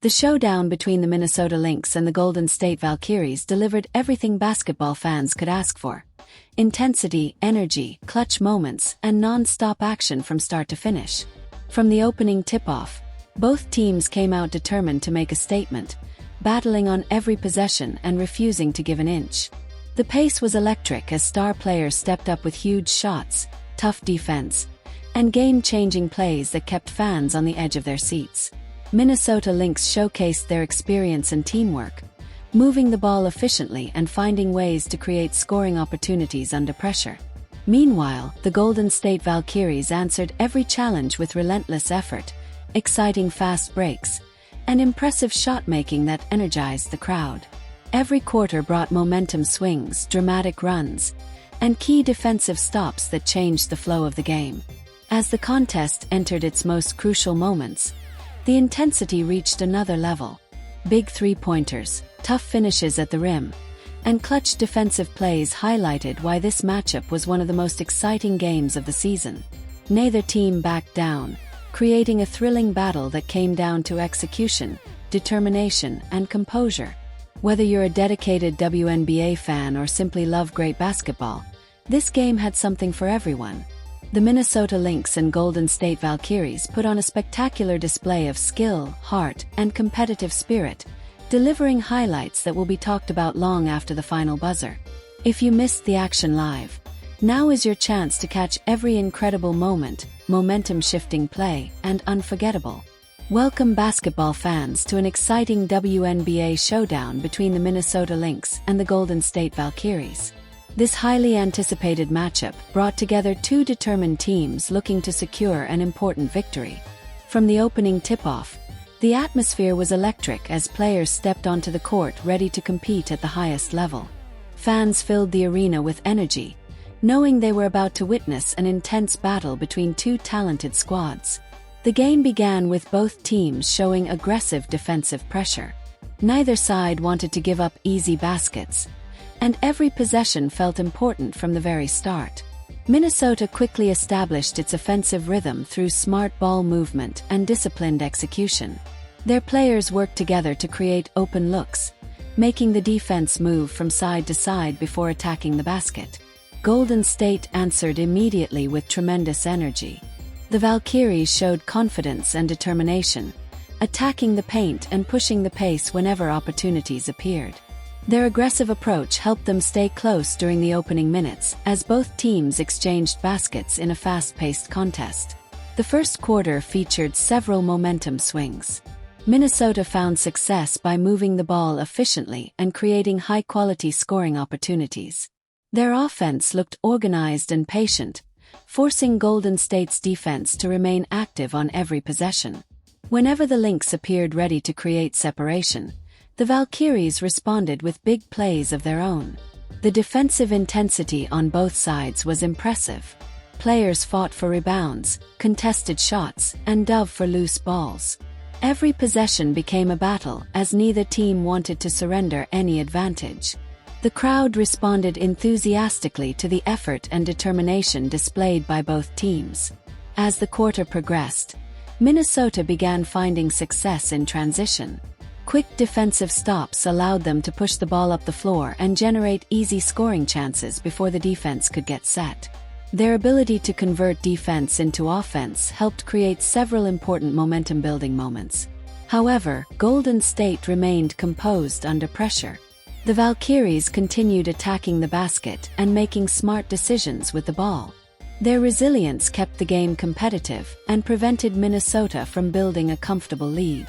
The showdown between the Minnesota Lynx and the Golden State Valkyries delivered everything basketball fans could ask for: intensity, energy, clutch moments, and non-stop action from start to finish. From the opening tip-off, both teams came out determined to make a statement, battling on every possession and refusing to give an inch. The pace was electric as star players stepped up with huge shots, tough defense, and game-changing plays that kept fans on the edge of their seats. Minnesota Lynx showcased their experience and teamwork, moving the ball efficiently and finding ways to create scoring opportunities under pressure. Meanwhile, the Golden State Valkyries answered every challenge with relentless effort, exciting fast breaks, and impressive shot-making that energized the crowd. Every quarter brought momentum swings, dramatic runs, and key defensive stops that changed the flow of the game. As the contest entered its most crucial moments, the intensity reached another level. Big three-pointers, tough finishes at the rim, and clutch defensive plays highlighted why this matchup was one of the most exciting games of the season. Neither team backed down, creating a thrilling battle that came down to execution, determination, and composure. Whether you're a dedicated WNBA fan or simply love great basketball, this game had something for everyone. The Minnesota Lynx and Golden State Valkyries put on a spectacular display of skill, heart, and competitive spirit, delivering highlights that will be talked about long after the final buzzer. If you missed the action live, now is your chance to catch every incredible moment, momentum-shifting play, and unforgettable. Welcome basketball fans to an exciting WNBA showdown between the Minnesota Lynx and the Golden State Valkyries. This highly anticipated matchup brought together two determined teams looking to secure an important victory. From the opening tip-off, the atmosphere was electric as players stepped onto the court ready to compete at the highest level. Fans filled the arena with energy, knowing they were about to witness an intense battle between two talented squads. The game began with both teams showing aggressive defensive pressure. Neither side wanted to give up easy baskets, and every possession felt important from the very start. Minnesota quickly established its offensive rhythm through smart ball movement and disciplined execution. Their players worked together to create open looks, making the defense move from side to side before attacking the basket. Golden State answered immediately with tremendous energy. The Valkyries showed confidence and determination, attacking the paint and pushing the pace whenever opportunities appeared. Their aggressive approach helped them stay close during the opening minutes, as both teams exchanged baskets in a fast-paced contest. The first quarter featured several momentum swings. Minnesota found success by moving the ball efficiently and creating high-quality scoring opportunities. Their offense looked organized and patient, forcing Golden State's defense to remain active on every possession. Whenever the Lynx appeared ready to create separation, the Valkyries responded with big plays of their own. The defensive intensity on both sides was impressive. Players fought for rebounds, contested shots, and dove for loose balls. Every possession became a battle as neither team wanted to surrender any advantage. The crowd responded enthusiastically to the effort and determination displayed by both teams. As the quarter progressed, Minnesota began finding success in transition. Quick defensive stops allowed them to push the ball up the floor and generate easy scoring chances before the defense could get set. Their ability to convert defense into offense helped create several important momentum-building moments. However, Golden State remained composed under pressure. The Valkyries continued attacking the basket and making smart decisions with the ball. Their resilience kept the game competitive and prevented Minnesota from building a comfortable lead.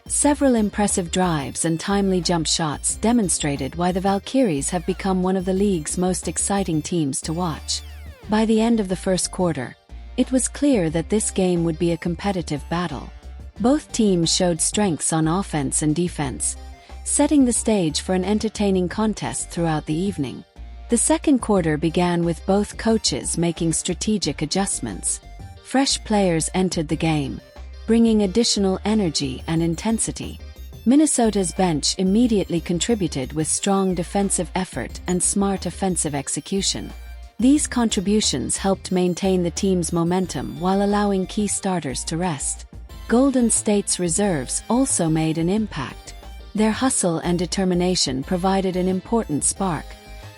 Several impressive drives and timely jump shots demonstrated why the Valkyries have become one of the league's most exciting teams to watch. By the end of the first quarter, it was clear that this game would be a competitive battle. Both teams showed strengths on offense and defense, setting the stage for an entertaining contest throughout the evening. The second quarter began with both coaches making strategic adjustments. Fresh players entered the game, bringing additional energy and intensity. Minnesota's bench immediately contributed with strong defensive effort and smart offensive execution. These contributions helped maintain the team's momentum while allowing key starters to rest. Golden State's reserves also made an impact. Their hustle and determination provided an important spark,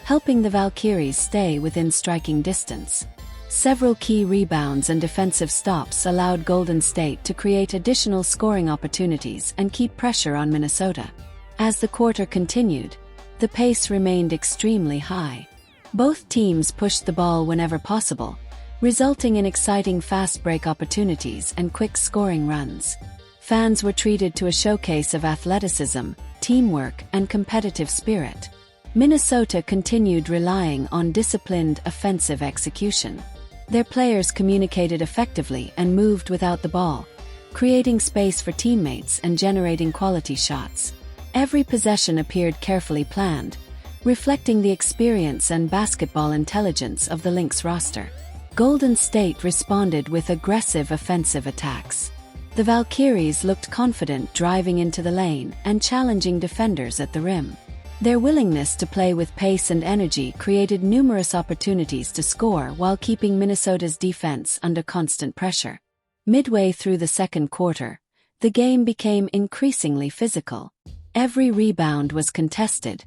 helping the Valkyries stay within striking distance. Several key rebounds and defensive stops allowed Golden State to create additional scoring opportunities and keep pressure on Minnesota. As the quarter continued, the pace remained extremely high. Both teams pushed the ball whenever possible, resulting in exciting fast break opportunities and quick scoring runs. Fans were treated to a showcase of athleticism, teamwork, and competitive spirit. Minnesota continued relying on disciplined offensive execution. Their players communicated effectively and moved without the ball, creating space for teammates and generating quality shots. Every possession appeared carefully planned, reflecting the experience and basketball intelligence of the Lynx roster. Golden State responded with aggressive offensive attacks. The Valkyries looked confident driving into the lane and challenging defenders at the rim. Their willingness to play with pace and energy created numerous opportunities to score while keeping Minnesota's defense under constant pressure. Midway through the second quarter, the game became increasingly physical. Every rebound was contested,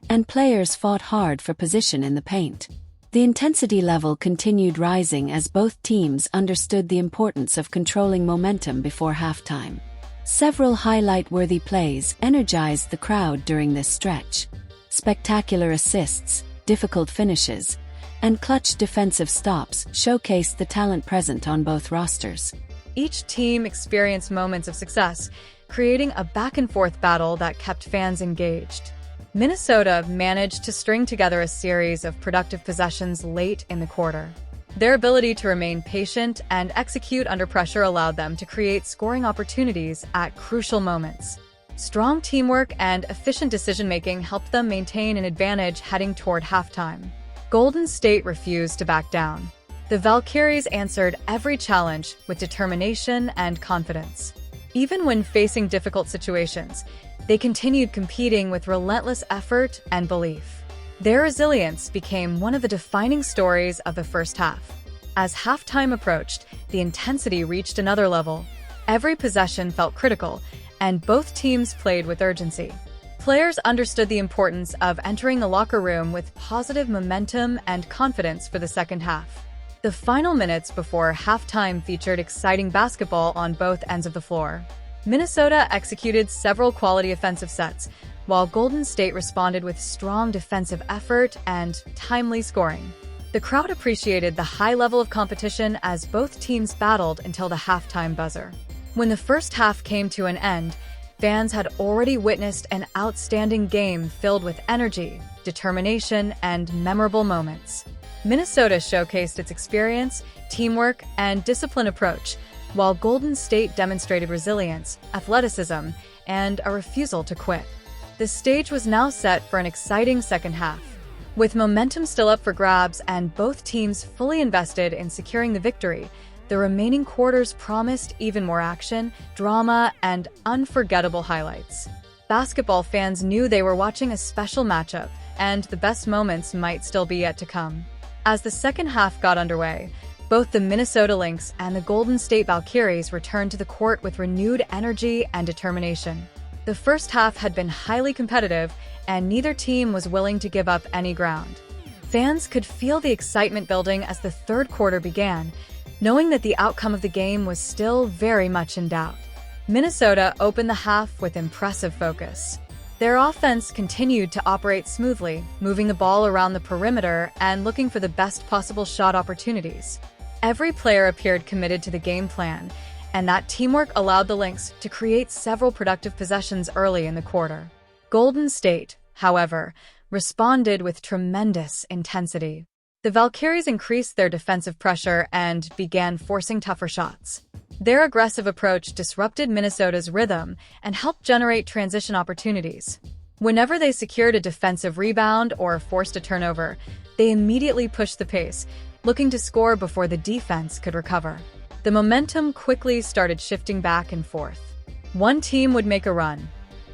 and players fought hard for position in the paint. The intensity level continued rising as both teams understood the importance of controlling momentum before halftime. Several highlight-worthy plays energized the crowd during this stretch. Spectacular assists, difficult finishes, and clutch defensive stops showcased the talent present on both rosters. Each team experienced moments of success, creating a back-and-forth battle that kept fans engaged. Minnesota managed to string together a series of productive possessions late in the quarter. Their ability to remain patient and execute under pressure allowed them to create scoring opportunities at crucial moments. Strong teamwork and efficient decision-making helped them maintain an advantage heading toward halftime. Golden State refused to back down. The Valkyries answered every challenge with determination and confidence. Even when facing difficult situations, they continued competing with relentless effort and belief. Their resilience became one of the defining stories of the first half. As halftime approached, the intensity reached another level. Every possession felt critical, and both teams played with urgency. Players understood the importance of entering the locker room with positive momentum and confidence for the second half. The final minutes before halftime featured exciting basketball on both ends of the floor. Minnesota executed several quality offensive sets, while Golden State responded with strong defensive effort and timely scoring. The crowd appreciated the high level of competition as both teams battled until the halftime buzzer. When the first half came to an end, fans had already witnessed an outstanding game filled with energy, determination, and memorable moments. Minnesota showcased its experience, teamwork, and disciplined approach, while Golden State demonstrated resilience, athleticism, and a refusal to quit. The stage was now set for an exciting second half. With momentum still up for grabs and both teams fully invested in securing the victory, the remaining quarters promised even more action, drama, and unforgettable highlights. Basketball fans knew they were watching a special matchup, and the best moments might still be yet to come. As the second half got underway, both the Minnesota Lynx and the Golden State Valkyries returned to the court with renewed energy and determination. The first half had been highly competitive, and neither team was willing to give up any ground. Fans could feel the excitement building as the third quarter began, knowing that the outcome of the game was still very much in doubt. Minnesota opened the half with impressive focus. Their offense continued to operate smoothly, moving the ball around the perimeter and looking for the best possible shot opportunities. Every player appeared committed to the game plan, and that teamwork allowed the Lynx to create several productive possessions early in the quarter. Golden State, however, responded with tremendous intensity. The Valkyries increased their defensive pressure and began forcing tougher shots. Their aggressive approach disrupted Minnesota's rhythm and helped generate transition opportunities. Whenever they secured a defensive rebound or forced a turnover, they immediately pushed the pace, looking to score before the defense could recover. The momentum quickly started shifting back and forth. One team would make a run,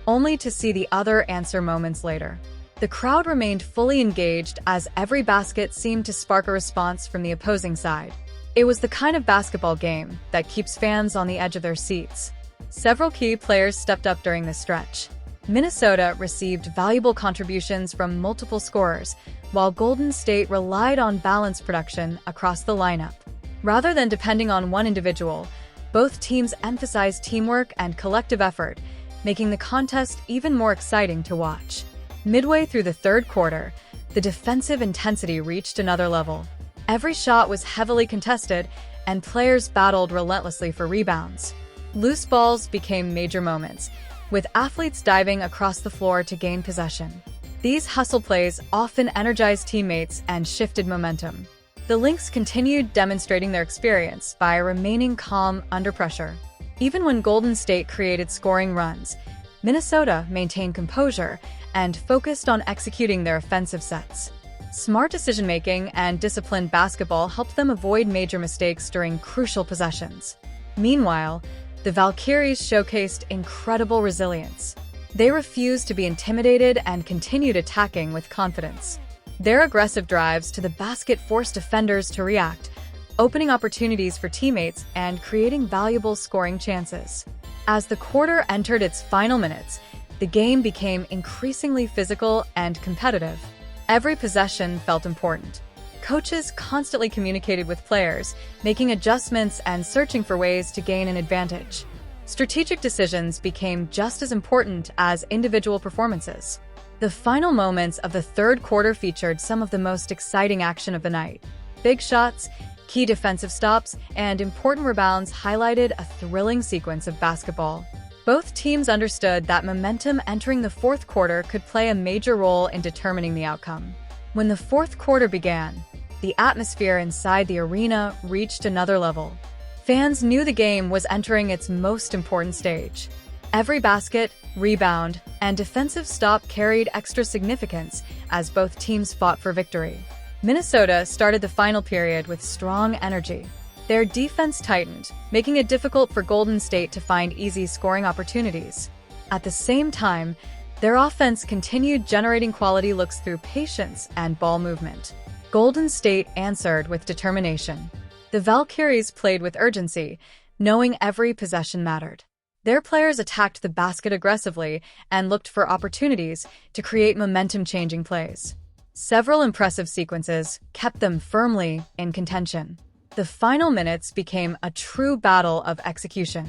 only to see the other answer moments later. The crowd remained fully engaged as every basket seemed to spark a response from the opposing side. It was the kind of basketball game that keeps fans on the edge of their seats. Several key players stepped up during this stretch. Minnesota received valuable contributions from multiple scorers, while Golden State relied on balanced production across the lineup. Rather than depending on one individual, both teams emphasized teamwork and collective effort, making the contest even more exciting to watch. Midway through the third quarter, the defensive intensity reached another level. Every shot was heavily contested, and players battled relentlessly for rebounds. Loose balls became major moments, with athletes diving across the floor to gain possession. These hustle plays often energized teammates and shifted momentum. The Lynx continued demonstrating their experience by remaining calm under pressure. Even when Golden State created scoring runs, Minnesota maintained composure and focused on executing their offensive sets. Smart decision-making and disciplined basketball helped them avoid major mistakes during crucial possessions. Meanwhile, the Valkyries showcased incredible resilience. They refused to be intimidated and continued attacking with confidence. Their aggressive drives to the basket forced defenders to react, opening opportunities for teammates and creating valuable scoring chances. As the quarter entered its final minutes, the game became increasingly physical and competitive. Every possession felt important. Coaches constantly communicated with players, making adjustments and searching for ways to gain an advantage. Strategic decisions became just as important as individual performances. The final moments of the third quarter featured some of the most exciting action of the night. Big shots, key defensive stops, and important rebounds highlighted a thrilling sequence of basketball. Both teams understood that momentum entering the fourth quarter could play a major role in determining the outcome. When the fourth quarter began, the atmosphere inside the arena reached another level. Fans knew the game was entering its most important stage. Every basket, rebound, and defensive stop carried extra significance as both teams fought for victory. Minnesota started the final period with strong energy. Their defense tightened, making it difficult for Golden State to find easy scoring opportunities. At the same time, their offense continued generating quality looks through patience and ball movement. Golden State answered with determination. The Valkyries played with urgency, knowing every possession mattered. Their players attacked the basket aggressively and looked for opportunities to create momentum-changing plays. Several impressive sequences kept them firmly in contention. The final minutes became a true battle of execution.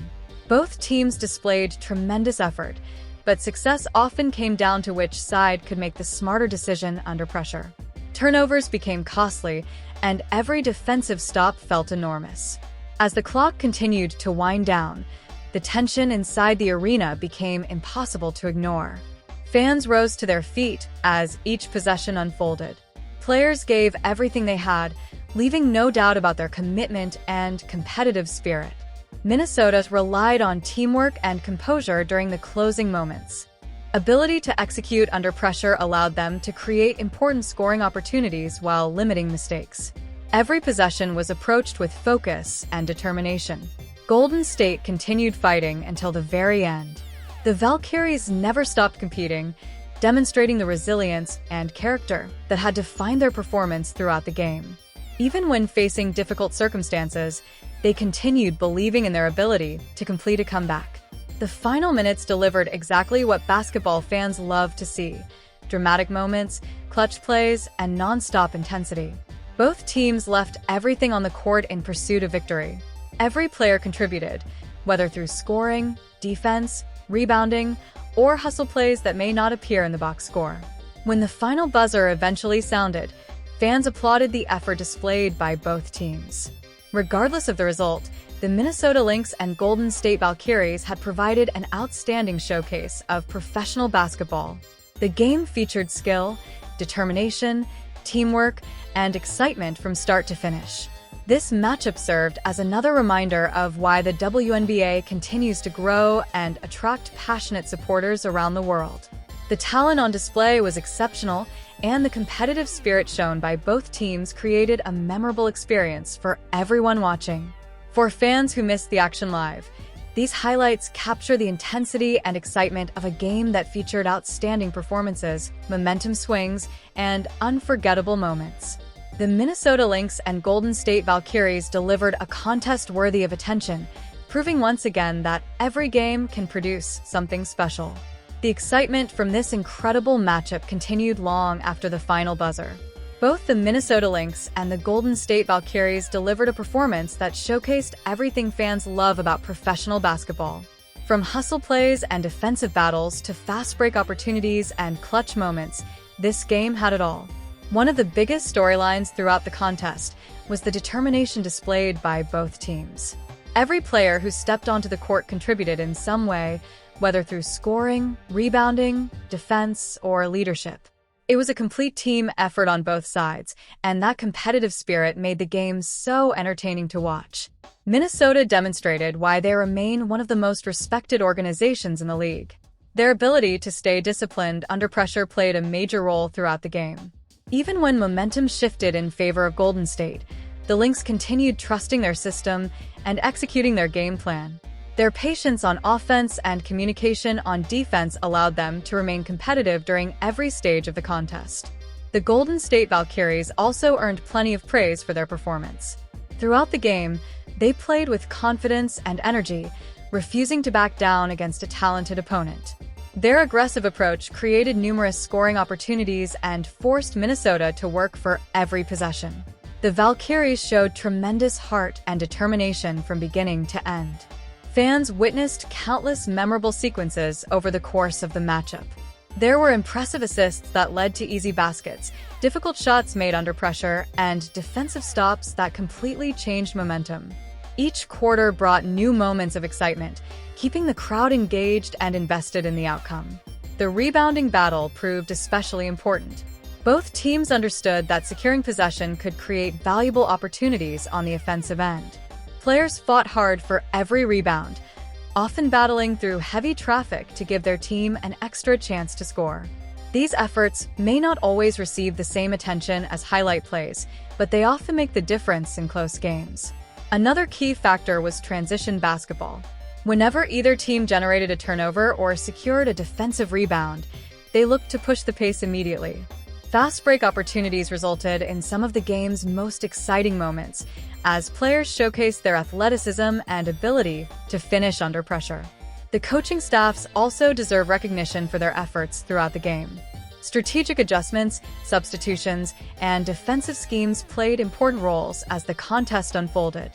Both teams displayed tremendous effort, but success often came down to which side could make the smarter decision under pressure. Turnovers became costly, and every defensive stop felt enormous. As the clock continued to wind down, the tension inside the arena became impossible to ignore. Fans rose to their feet as each possession unfolded. Players gave everything they had, leaving no doubt about their commitment and competitive spirit. Minnesota relied on teamwork and composure during the closing moments. Ability to execute under pressure allowed them to create important scoring opportunities while limiting mistakes. Every possession was approached with focus and determination. Golden State continued fighting until the very end. The Valkyries never stopped competing, demonstrating the resilience and character that had defined their performance throughout the game. Even when facing difficult circumstances, they continued believing in their ability to complete a comeback. The final minutes delivered exactly what basketball fans love to see: dramatic moments, clutch plays, and non-stop intensity. Both teams left everything on the court in pursuit of victory. Every player contributed, whether through scoring, defense, rebounding, or hustle plays that may not appear in the box score. When the final buzzer eventually sounded, fans applauded the effort displayed by both teams. Regardless of the result, the Minnesota Lynx and Golden State Valkyries had provided an outstanding showcase of professional basketball. The game featured skill, determination, teamwork, and excitement from start to finish. This matchup served as another reminder of why the WNBA continues to grow and attract passionate supporters around the world. The talent on display was exceptional, and the competitive spirit shown by both teams created a memorable experience for everyone watching. For fans who missed the action live, these highlights capture the intensity and excitement of a game that featured outstanding performances, momentum swings, and unforgettable moments. The Minnesota Lynx and Golden State Valkyries delivered a contest worthy of attention, proving once again that every game can produce something special. The excitement from this incredible matchup continued long after the final buzzer. Both the Minnesota Lynx and the Golden State Valkyries delivered a performance that showcased everything fans love about professional basketball. From hustle plays and defensive battles to fast break opportunities and clutch moments, this game had it all. One of the biggest storylines throughout the contest was the determination displayed by both teams. Every player who stepped onto the court contributed in some way, whether through scoring, rebounding, defense, or leadership. It was a complete team effort on both sides, and that competitive spirit made the game so entertaining to watch. Minnesota demonstrated why they remain one of the most respected organizations in the league. Their ability to stay disciplined under pressure played a major role throughout the game. Even when momentum shifted in favor of Golden State, the Lynx continued trusting their system and executing their game plan. Their patience on offense and communication on defense allowed them to remain competitive during every stage of the contest. The Golden State Valkyries also earned plenty of praise for their performance. Throughout the game, they played with confidence and energy, refusing to back down against a talented opponent. Their aggressive approach created numerous scoring opportunities and forced Minnesota to work for every possession. The Valkyries showed tremendous heart and determination from beginning to end. Fans witnessed countless memorable sequences over the course of the matchup. There were impressive assists that led to easy baskets, difficult shots made under pressure, and defensive stops that completely changed momentum. Each quarter brought new moments of excitement, keeping the crowd engaged and invested in the outcome. The rebounding battle proved especially important. Both teams understood that securing possession could create valuable opportunities on the offensive end. Players fought hard for every rebound, often battling through heavy traffic to give their team an extra chance to score. These efforts may not always receive the same attention as highlight plays, but they often make the difference in close games. Another key factor was transition basketball. Whenever either team generated a turnover or secured a defensive rebound, they looked to push the pace immediately. Fast break opportunities resulted in some of the game's most exciting moments, as players showcased their athleticism and ability to finish under pressure. The coaching staffs also deserve recognition for their efforts throughout the game. Strategic adjustments, substitutions, and defensive schemes played important roles as the contest unfolded.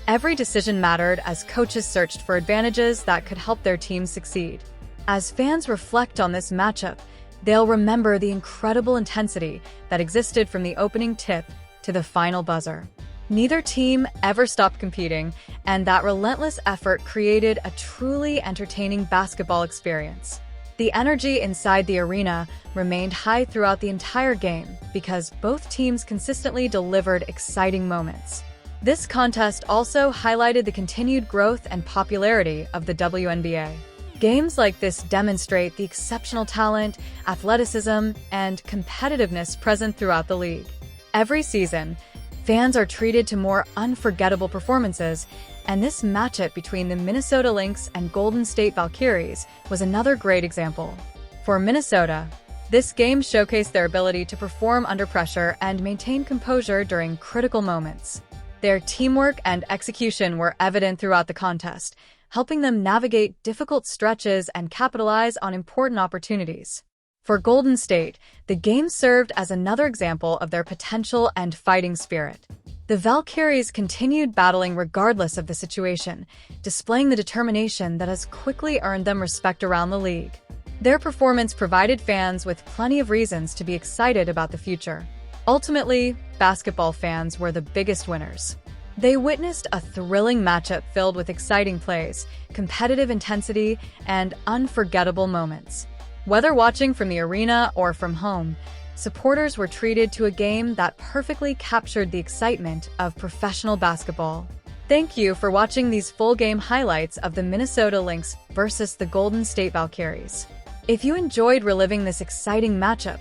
Every decision mattered as coaches searched for advantages that could help their teams succeed. As fans reflect on this matchup, they'll remember the incredible intensity that existed from the opening tip to the final buzzer. Neither team ever stopped competing, and that relentless effort created a truly entertaining basketball experience. The energy inside the arena remained high throughout the entire game because both teams consistently delivered exciting moments. This contest also highlighted the continued growth and popularity of the WNBA. Games like this demonstrate the exceptional talent, athleticism, and competitiveness present throughout the league. Every season, fans are treated to more unforgettable performances, and this matchup between the Minnesota Lynx and Golden State Valkyries was another great example. For Minnesota, this game showcased their ability to perform under pressure and maintain composure during critical moments. Their teamwork and execution were evident throughout the contest, helping them navigate difficult stretches and capitalize on important opportunities. For Golden State, the game served as another example of their potential and fighting spirit. The Valkyries continued battling regardless of the situation, displaying the determination that has quickly earned them respect around the league. Their performance provided fans with plenty of reasons to be excited about the future. Ultimately, basketball fans were the biggest winners. They witnessed a thrilling matchup filled with exciting plays, competitive intensity, and unforgettable moments. Whether watching from the arena or from home, supporters were treated to a game that perfectly captured the excitement of professional basketball. Thank you for watching these full game highlights of the Minnesota Lynx versus the Golden State Valkyries. If you enjoyed reliving this exciting matchup,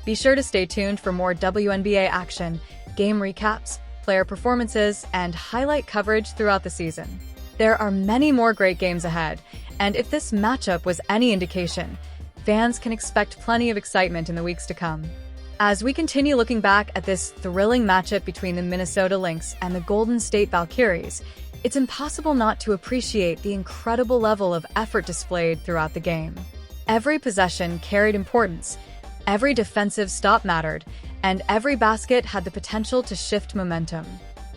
be sure to stay tuned for more WNBA action, game recaps, player performances, and highlight coverage throughout the season. There are many more great games ahead, and if this matchup was any indication, fans can expect plenty of excitement in the weeks to come. As we continue looking back at this thrilling matchup between the Minnesota Lynx and the Golden State Valkyries, it's impossible not to appreciate the incredible level of effort displayed throughout the game. Every possession carried importance, every defensive stop mattered, and every basket had the potential to shift momentum.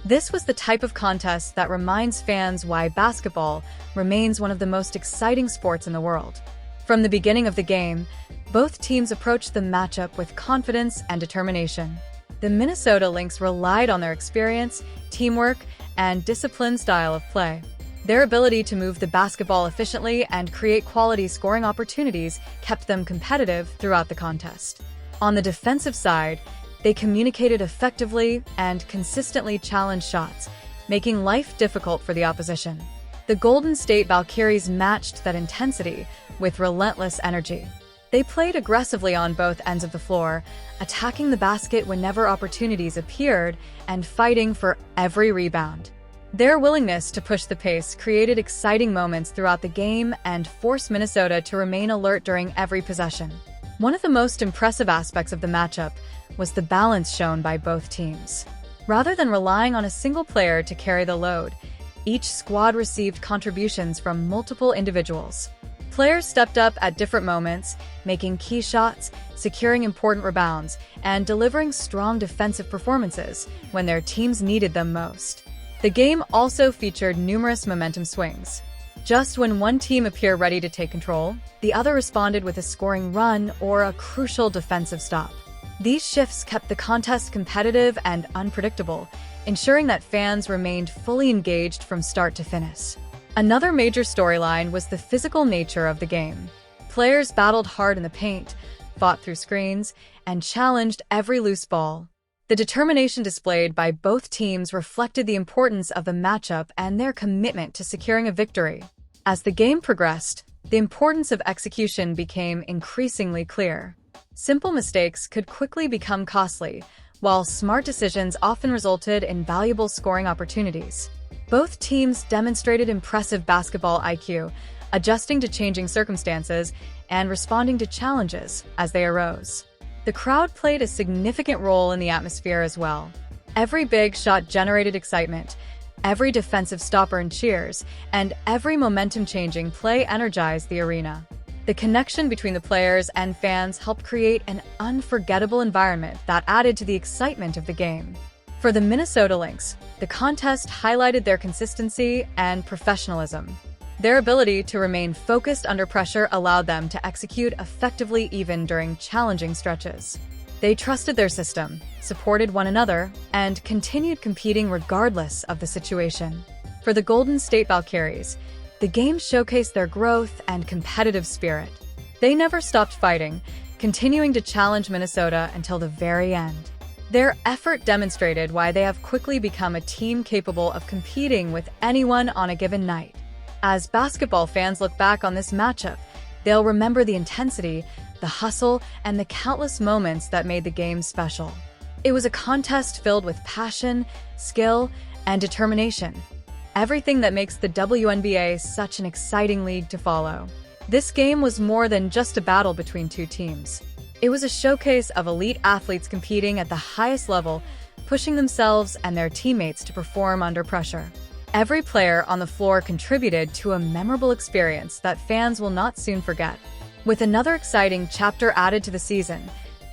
This was the type of contest that reminds fans why basketball remains one of the most exciting sports in the world. From the beginning of the game, both teams approached the matchup with confidence and determination. The Minnesota Lynx relied on their experience, teamwork, and disciplined style of play. Their ability to move the basketball efficiently and create quality scoring opportunities kept them competitive throughout the contest. On the defensive side, they communicated effectively and consistently challenged shots, making life difficult for the opposition. The Golden State Valkyries matched that intensity with relentless energy. They played aggressively on both ends of the floor, attacking the basket whenever opportunities appeared and fighting for every rebound. Their willingness to push the pace created exciting moments throughout the game and forced Minnesota to remain alert during every possession. One of the most impressive aspects of the matchup was the balance shown by both teams. Rather than relying on a single player to carry the load, each squad received contributions from multiple individuals. Players stepped up at different moments, making key shots, securing important rebounds, and delivering strong defensive performances when their teams needed them most. The game also featured numerous momentum swings. Just when one team appeared ready to take control, the other responded with a scoring run or a crucial defensive stop. These shifts kept the contest competitive and unpredictable, ensuring that fans remained fully engaged from start to finish. Another major storyline was the physical nature of the game. Players battled hard in the paint, fought through screens, and challenged every loose ball. The determination displayed by both teams reflected the importance of the matchup and their commitment to securing a victory. As the game progressed, the importance of execution became increasingly clear. Simple mistakes could quickly become costly, while smart decisions often resulted in valuable scoring opportunities. Both teams demonstrated impressive basketball IQ, adjusting to changing circumstances and responding to challenges as they arose. The crowd played a significant role in the atmosphere as well. Every big shot generated excitement, every defensive stopper and cheers, and every momentum-changing play energized the arena. The connection between the players and fans helped create an unforgettable environment that added to the excitement of the game. For the Minnesota Lynx, the contest highlighted their consistency and professionalism. Their ability to remain focused under pressure allowed them to execute effectively even during challenging stretches. They trusted their system, supported one another, and continued competing regardless of the situation. For the Golden State Valkyries, the game showcased their growth and competitive spirit. They never stopped fighting, continuing to challenge Minnesota until the very end. Their effort demonstrated why they have quickly become a team capable of competing with anyone on a given night. As basketball fans look back on this matchup, they'll remember the intensity, the hustle, and the countless moments that made the game special. It was a contest filled with passion, skill, and determination. Everything that makes the WNBA such an exciting league to follow. This game was more than just a battle between two teams. It was a showcase of elite athletes competing at the highest level, pushing themselves and their teammates to perform under pressure. Every player on the floor contributed to a memorable experience that fans will not soon forget. With another exciting chapter added to the season,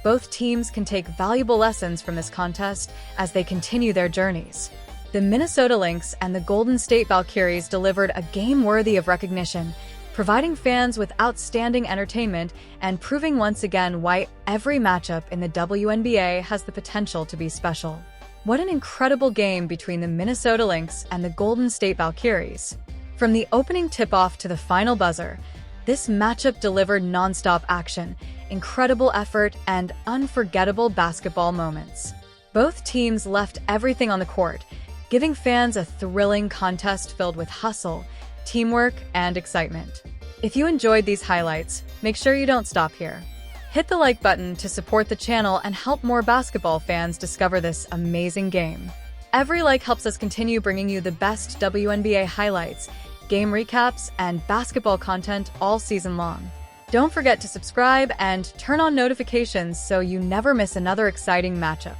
both teams can take valuable lessons from this contest as they continue their journeys. The Minnesota Lynx and the Golden State Valkyries delivered a game worthy of recognition, providing fans with outstanding entertainment and proving once again why every matchup in the WNBA has the potential to be special. What an incredible game between the Minnesota Lynx and the Golden State Valkyries. From the opening tip-off to the final buzzer, this matchup delivered non-stop action, incredible effort, and unforgettable basketball moments. Both teams left everything on the court, giving fans a thrilling contest filled with hustle, teamwork, and excitement. If you enjoyed these highlights, make sure you don't stop here. Hit the like button to support the channel and help more basketball fans discover this amazing game. Every like helps us continue bringing you the best WNBA highlights, game recaps, and basketball content all season long. Don't forget to subscribe and turn on notifications so you never miss another exciting matchup.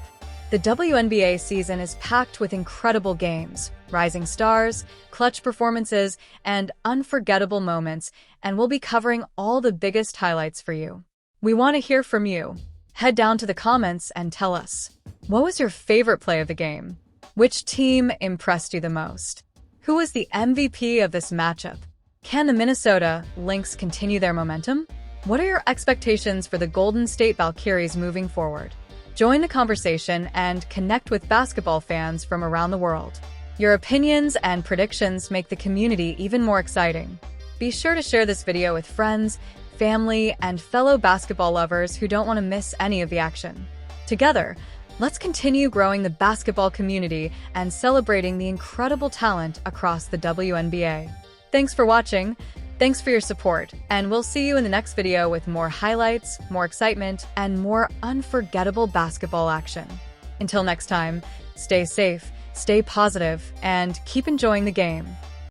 The WNBA season is packed with incredible games, rising stars, clutch performances, and unforgettable moments, and we'll be covering all the biggest highlights for you. We want to hear from you. Head down to the comments and tell us, what was your favorite play of the game? Which team impressed you the most? Who was the MVP of this matchup? Can the Minnesota Lynx continue their momentum? What are your expectations for the Golden State Valkyries moving forward? Join the conversation and connect with basketball fans from around the world. Your opinions and predictions make the community even more exciting. Be sure to share this video with friends, family, and fellow basketball lovers who don't want to miss any of the action. Together, let's continue growing the basketball community and celebrating the incredible talent across the WNBA. Thanks for watching. Thanks for your support, and we'll see you in the next video with more highlights, more excitement, and more unforgettable basketball action. Until next time, stay safe, stay positive, and keep enjoying the game.